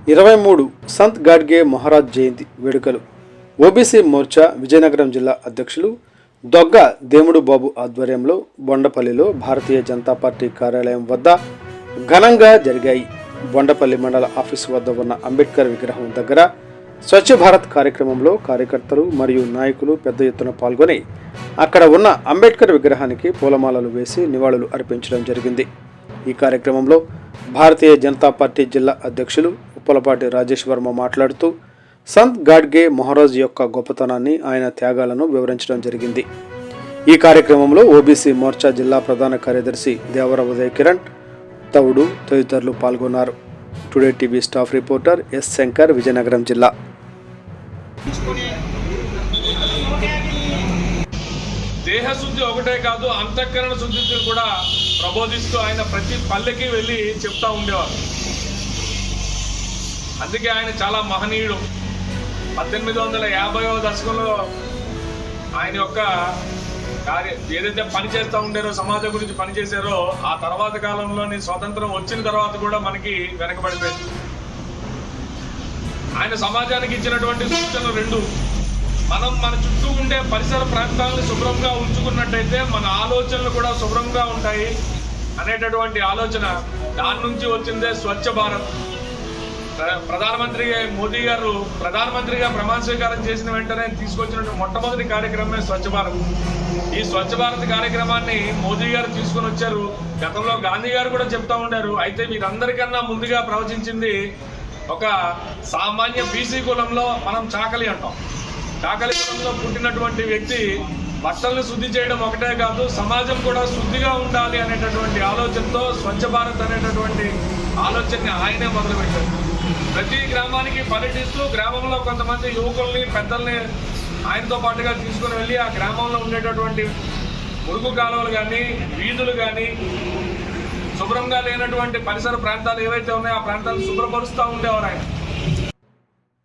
23 సంత్ గాడ్గే మహారాజ్ జయంతి వేడుకలు. ఓబీసీ మోర్చా విజయనగరం జిల్లా అధ్యక్షులు దొగ్గ దేముడు బాబు ఆధ్వర్యంలో బొండపల్లిలో భారతీయ జనతా పార్టీ కార్యాలయం వద్ద ఘనంగా జరిగాయి. బొండపల్లి మండల ఆఫీసు వద్ద ఉన్న అంబేద్కర్ విగ్రహం దగ్గర స్వచ్ఛ భారత్ కార్యక్రమంలో కార్యకర్తలు మరియు నాయకులు పెద్ద ఎత్తున పాల్గొని అక్కడ ఉన్న అంబేద్కర్ విగ్రహానికి పూలమాలలు వేసి నివాళులు అర్పించడం జరిగింది. ఈ కార్యక్రమంలో భారతీయ జనతా పార్టీ జిల్లా అధ్యక్షులు ఉప్పలపాటి రాజేష్ వర్మ మాట్లాడుతూ సంత్ గాడ్గే మహారాజ్ యొక్క గొప్పతనాన్ని, ఆయన త్యాగాలను వివరించడం జరిగింది. ఈ కార్యక్రమంలో ఓబీసీ మోర్చా జిల్లా ప్రధాన కార్యదర్శి దేవర ఉదయ్ కిరణ్, తౌడు తదితరులు పాల్గొన్నారు. Today TV staff reporter yes Shankar, Vizianagaram జిల్లా. దేహశుద్ధి ఒకటే కాదు, అంతఃకరణ శుద్ధిని కూడా ప్రబోధిస్తూ ఆయన ప్రతి పల్లెకి వెళ్ళి చెప్తా ఉండేవారు. అందుకే ఆయన చాలా మహనీయుడు. 1850వ దశకంలో ఆయన యొక్క ఏదైతే పని చేస్తూ ఉండారో, సమాజం గురించి పనిచేశారో, ఆ తర్వాత కాలంలోని స్వాతంత్రం వచ్చిన తర్వాత కూడా మనకి వెనకబడిపోయింది. ఆయన సమాజానికి ఇచ్చినటువంటి సూచనలు రెండు: మనం మన చుట్టూ ఉండే పరిసర ప్రాంతాలను శుభ్రంగా ఉంచుకున్నట్టయితే మన ఆలోచనలు కూడా శుభ్రంగా ఉంటాయి అనేటటువంటి ఆలోచన. దాని నుంచి వచ్చిందే స్వచ్ఛ భారత్. ప్రధానమంత్రి మోదీ గారు ప్రధానమంత్రిగా ప్రమాణ స్వీకారం చేసిన వెంటనే తీసుకొచ్చినటువంటి మొట్టమొదటి కార్యక్రమమే స్వచ్ఛ భారత్. ఈ స్వచ్ఛ భారత్ కార్యక్రమాన్ని మోదీ గారు తీసుకొని వచ్చారు. గతంలో గాంధీ గారు కూడా చెప్తా ఉండారు. అయితే వీరందరికన్నా ముందుగా ప్రవచించింది ఒక సామాన్య బీసీ కులంలో మనం చాకలి అంటాం. చాకలి కులంలో పుట్టినటువంటి వ్యక్తి బట్టలను శుద్ధి చేయడం ఒకటే కాదు, సమాజం కూడా శుద్ధిగా ఉండాలి అనేటటువంటి ఆలోచనతో స్వచ్ఛ భారత్ అనేటటువంటి ఆలోచనని ఆయనే మొదలుపెట్టారు. ప్రతి గ్రామానికి పర్యటిస్తూ గ్రామంలో కొంతమంది యువకుల్ని, పెద్దల్ని ఆయనతో పాటుగా తీసుకుని వెళ్ళి ఆ గ్రామంలో ఉండేటటువంటి మురుగు కాలువలు కానీ, వీధులు కానీ, శుభ్రంగా లేనటువంటి పరిసర ప్రాంతాలు ఏవైతే ఉన్నాయో ఆ ప్రాంతాలను శుభ్రపరుస్తూ ఉండేవారు ఆయన.